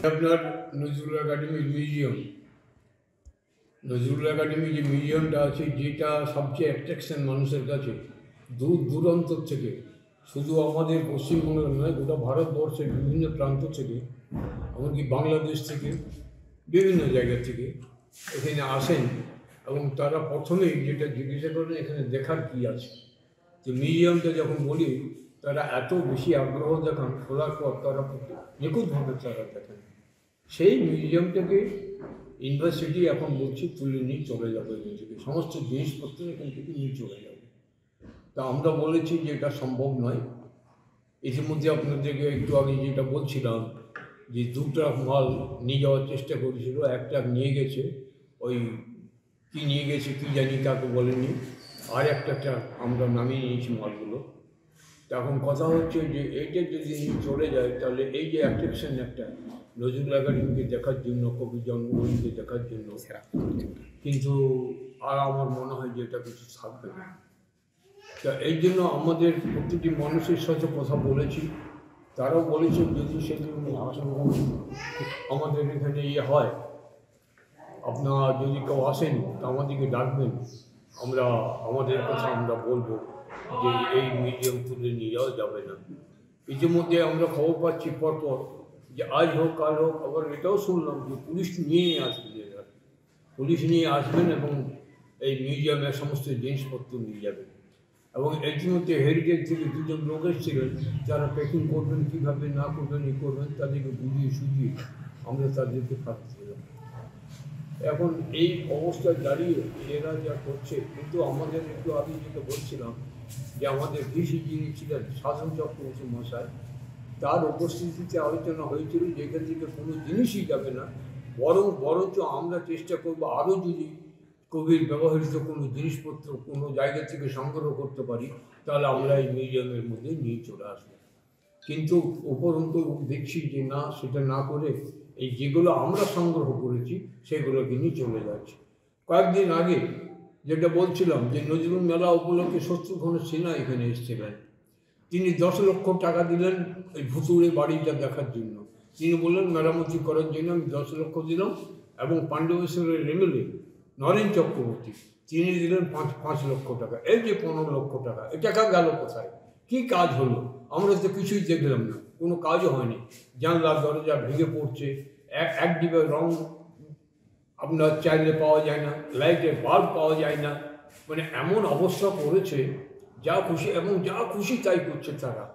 আপনার নজরুল একাডেমির museum, Nazrul academy যে মিউজিয়ামটা আছে, যেটা সবচেয়ে অ্যাট্রাকশন মানুষের কাছে দূর দূরান্তর থেকে, শুধু আমাদের পশ্চিমবঙ্গের নয়, গোটা ভারতবর্ষের বিভিন্ন প্রান্ত থেকে, এমনকি বাংলাদেশ থেকে, বিভিন্ন জায়গা থেকে এখানে আসেন এবং তারা প্রথমেই যেটা জিজ্ঞাসা করেন এখানে দেখার কী আছে। তো মিউজিয়ামটা যখন বলি, তারা এত বেশি আগ্রহ দেখান, খোলার পর তারা নিখুঁতভাবে তারা দেখেন। সেই মিউজিয়ামটাকে ইউনিভার্সিটি এখন বলছি তুলে নিয়ে চলে যাবে, এখান থেকে সমস্ত জিনিসপত্র এখান থেকে নিয়ে চলে যাবে। তা আমরা বলেছি যে এটা সম্ভব নয়। ইতিমধ্যে আপনাদেরকে একটু আগে যেটা বলছিলাম যে 2 ট্রাক মাল নিয়ে যাওয়ার চেষ্টা করেছিল, 1 ট্রাক নিয়ে গেছে, ওই কী নিয়ে গেছে কী জানি, কাকে বলেনি, আর একটা ট্রাক আমরা নামিয়ে নিয়েছি মালগুলো। এখন কথা হচ্ছে যে এইটা যদি চলে যায় তাহলে এই যে অ্যাট্রাকশন একটা নজরুল একাডেমিকে দেখার জন্য, কবি জন্মভূমিকে দেখার জন্য, কিন্তু আর আমার মনে হয় যে এটা কিছু থাকবে না। তা এই জন্য আমাদের প্রতিটি মানুষের সাথে কথা বলেছি, তারাও বলেছেন যদি সেদিন আমাদের এখানে হয়, আপনারা যদি কেউ আসেন তা আমাদেরকে ডাকবেন, আমরা আমাদের কথা আমরা বলবো যে এই মিউজিয়াম তুলে নিয়ে যাওয়া যাবে না। ইতিমধ্যে আমরা খবর পাচ্ছি পরপর যে আজ হোক কাল হোক, আবার এটাও শুনলাম যে পুলিশ নিয়ে আসবেন, পুলিশ নিয়ে আসবেন এবং এই মিউজিয়ামের সমস্ত জিনিসপত্র নিয়ে যাবেন। এবং ইতিমধ্যে হেরিটেজ থেকে 2 জন লোক এসেছিলেন, যারা প্যাকিং করবেন, কীভাবে না করবেন, করবেন, তাদেরকে বুঝিয়ে সুঝিয়ে আমরা তাদেরকে পাঠিয়েছিলাম। এখন এই অবস্থায় দাঁড়িয়ে এরা যা করছে, কিন্তু আমাদের একটু আগে যেটা বলছিলাম যে আমাদের ভিসি যিনি ছিলেন সাধন চক্রবর্তী মশাই, তার উপস্থিতিতে আলোচনা হয়েছিল যে এখান থেকে কোনো জিনিসই যাবে না, বরঞ্চ আমরা চেষ্টা করবো আরও যদি কবির ব্যবহৃত কোনো জিনিসপত্র কোনো জায়গা থেকে সংগ্রহ করতে পারি, তাহলে আমরা এই মিউজিয়ামের মধ্যে নিয়ে চলে আসবো। কিন্তু উপরন্তু দেখছি যে না, সেটা না করে এই যেগুলো আমরা সংগ্রহ করেছি সেগুলোকে নিয়ে চলে যাচ্ছে। কয়েকদিন আগে যেটা বলছিলাম যে নজরুল মেলা উপলক্ষে শত্রুঘ্ন সিনহা এখানে এসেছিলেন, তিনি 10 লক্ষ টাকা দিলেন এই ভুতুড়ে বাড়িটা দেখার জন্য। তিনি বললেন মেরামতি করার জন্য আমি 10 লক্ষ দিলাম, এবং পাণ্ডবেশ্বরের এমএলএ নরেন চক্রবর্তী তিনি দিলেন 5 লক্ষ টাকা। এই যে 15 লক্ষ টাকা, এ টাকা গেল কোথায়? কী কাজ হলো? আমরা তো কিছুই দেখলাম না, কোনো কাজও হয়নি। জানলা দরজা ভেঙে পড়ছে, এক ডিবে রং আপনার চাইলে পাওয়া যায় না, লাইটের বাল্ব পাওয়া যায় না, মানে এমন অবস্থা করেছে যা খুশি, এবং যা খুশি তাই করছে তারা।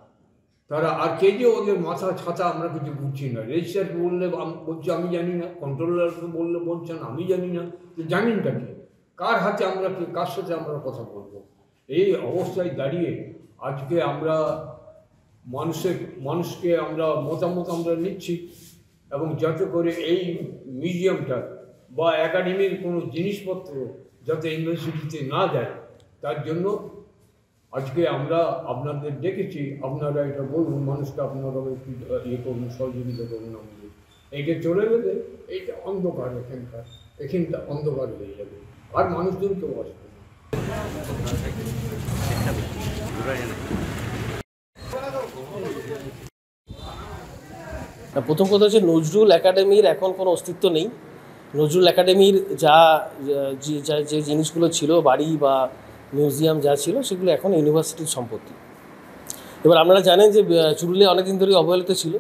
আর কে যে ওদের মাথা ছাতা আমরা কিছু বুঝছি না। রেজিস্ট্রার বললে বলছে আমি জানি না, কন্ট্রোলারকে বললে বলছেন আমি জানি না, তো জানেনটা কি? কার হাতে আমরা কার সাথে আমরা কথা বলবো? এই অবস্থায় দাঁড়িয়ে আজকে আমরা মানুষকে আমরা মতামত আমরা নিচ্ছি, এবং যাতে করে এই মিউজিয়ামটা বা একাডেমির কোনো জিনিসপত্র যাতে ইউনিভার্সিটিতে না যায়, তার জন্য আজকে আমরা আপনাদের ডেকেছি। আপনারা এটা বলুন, মানুষকে আপনারা একটু ইয়ে করুন, সহযোগিতা করুন আমাদের। এইটা চলে গেলে এইটা অন্ধকার, এখানটা অন্ধকার হয়ে যাবে, আর মানুষজন কেউ আসবে না। প্রথম কথা হচ্ছে নজরুল একাডেমির এখন কোনো অস্তিত্ব নেই। নজরুল একাডেমির যে জিনিসগুলো ছিল, বাড়ি বা মিউজিয়াম যা ছিল, সেগুলো এখন ইউনিভার্সিটির সম্পত্তি। এবার আপনারা জানেন যে চুরুলিয়া অনেকদিন ধরেই অবহেলিত ছিল।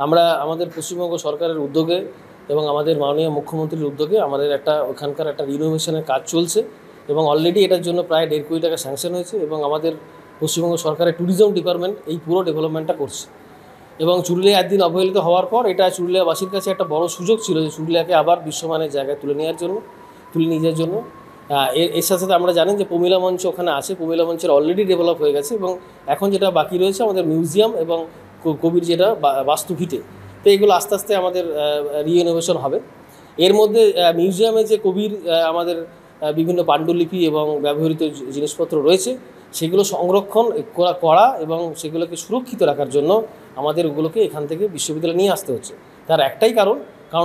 আমরা আমাদের পশ্চিমবঙ্গ সরকারের উদ্যোগে এবং আমাদের মাননীয় মুখ্যমন্ত্রীর উদ্যোগে আমাদের ওখানকার একটা রিনোভেশনের কাজ চলছে, এবং অলরেডি এটার জন্য প্রায় 1.5 কোটি টাকা স্যাংশন হয়েছে, এবং আমাদের পশ্চিমবঙ্গ সরকারের ট্যুরিজম ডিপার্টমেন্ট এই পুরো ডেভেলপমেন্টটা করছে। এবং চুরুলিয়া একদিন অবহেলিত হওয়ার পর এটা চুরুলিয়াবাসীর কাছে একটা বড় সুযোগ ছিল যে চুরুলিয়াকে আবার বিশ্বমানের জায়গায় তুলে নিয়ে যাওয়ার জন্য। এর সাথে সাথে আমরা জানেন যে প্রমিলা মঞ্চ ওখানে আছে, প্রমিলা মঞ্চের অলরেডি ডেভেলপ হয়ে গেছে, এবং এখন যেটা বাকি রয়েছে আমাদের মিউজিয়াম এবং কবির যেটা বাস্তুভিটে, তো এগুলো আস্তে আস্তে আমাদের রিইনোভেশন হবে। এর মধ্যে মিউজিয়ামে যে কবির আমাদের বিভিন্ন পাণ্ডুলিপি এবং ব্যবহৃত জিনিসপত্র রয়েছে, সেগুলো সংরক্ষণ করা এবং সেগুলোকে সুরক্ষিত রাখার জন্য আমাদের ওগুলোকে এখান থেকে বিশ্ববিদ্যালয়ে নিয়ে আসতে হচ্ছে। তার একটাই কারণ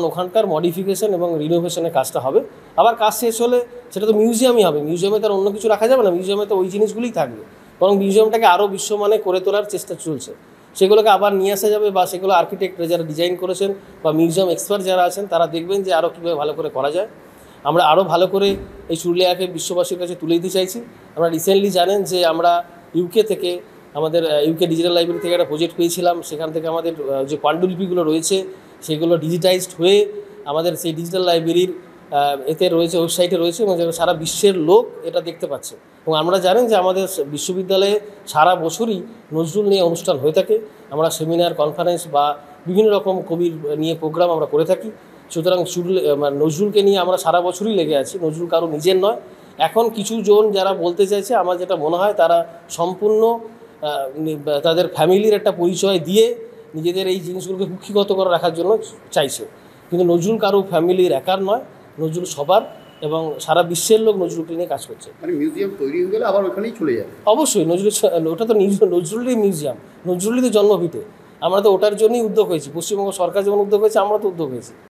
ওখানকার মডিফিকেশন এবং রিনোভেশনের কাজটা হবে। আবার কাজ শেষ হলে সেটা তো মিউজিয়ামই হবে, মিউজিয়ামে তার অন্য কিছু রাখা যাবে না, মিউজিয়ামে তো ওই জিনিসগুলোই থাকবে, বরং মিউজিয়ামটাকে আরও বিশ্বমানে করে তোলার চেষ্টা চলছে। সেগুলোকে আবার নিয়ে আসা যাবে, বা সেগুলো আর্কিটেক্ট যারা ডিজাইন করেছেন বা মিউজিয়াম এক্সপার্ট যারা আছেন তারা দেখবেন যে আরও কীভাবে ভালো করে করা যায়। আমরা আরও ভালো করে এই চুরুলিয়াকে বিশ্ববাসীর কাছে তুলে দিতে চাইছি। আমরা রিসেন্টলি জানেন যে আমরা ইউকে থেকে, আমাদের ইউকে ডিজিটাল লাইব্রেরি থেকে একটা প্রজেক্ট পেয়েছিলাম। সেখান থেকে আমাদের যে পাণ্ডুলিপিগুলো রয়েছে সেগুলো ডিজিটাইজড হয়ে আমাদের সেই ডিজিটাল লাইব্রেরির এতে রয়েছে, ওয়েবসাইটে রয়েছে, এবং সারা বিশ্বের লোক এটা দেখতে পাচ্ছে। এবং আমরা জানেন যে আমাদের বিশ্ববিদ্যালয়ে সারা বছরই নজরুল নিয়ে অনুষ্ঠান হয়ে থাকে। আমরা সেমিনার, কনফারেন্স বা বিভিন্ন রকম কবির নিয়ে প্রোগ্রাম আমরা করে থাকি। সুতরাং নজরুলকে নিয়ে আমরা সারা বছরই লেগে আছি। নজরুল কারো নিজের নয়। এখন কিছু জন যারা বলতে চাইছে, আমার যেটা মনে হয় তারা সম্পূর্ণ তাদের ফ্যামিলির একটা পরিচয় দিয়ে নিজেদের এই জিনিসগুলোকে কুক্ষিগত করে রাখার জন্য চাইছে। কিন্তু নজরুল কারো ফ্যামিলির একার নয়, নজরুল সবার, এবং সারা বিশ্বের লোক নজরুলকে নিয়ে কাজ করছে। মানে মিউজিয়াম তৈরি হয়ে গেলে আবার ওখানেই চলে যাবে? অবশ্যই নজরুল, ওটা তো নজরুলেরই মিউজিয়াম, নজরুলেরই তো জন্মভিটে। আমরা তো ওটার জন্যই উদ্যোগ হয়েছি। পশ্চিমবঙ্গ সরকার যেমন উদ্যোগ হয়েছে, আমরা তো উদ্যোগ হয়েছি।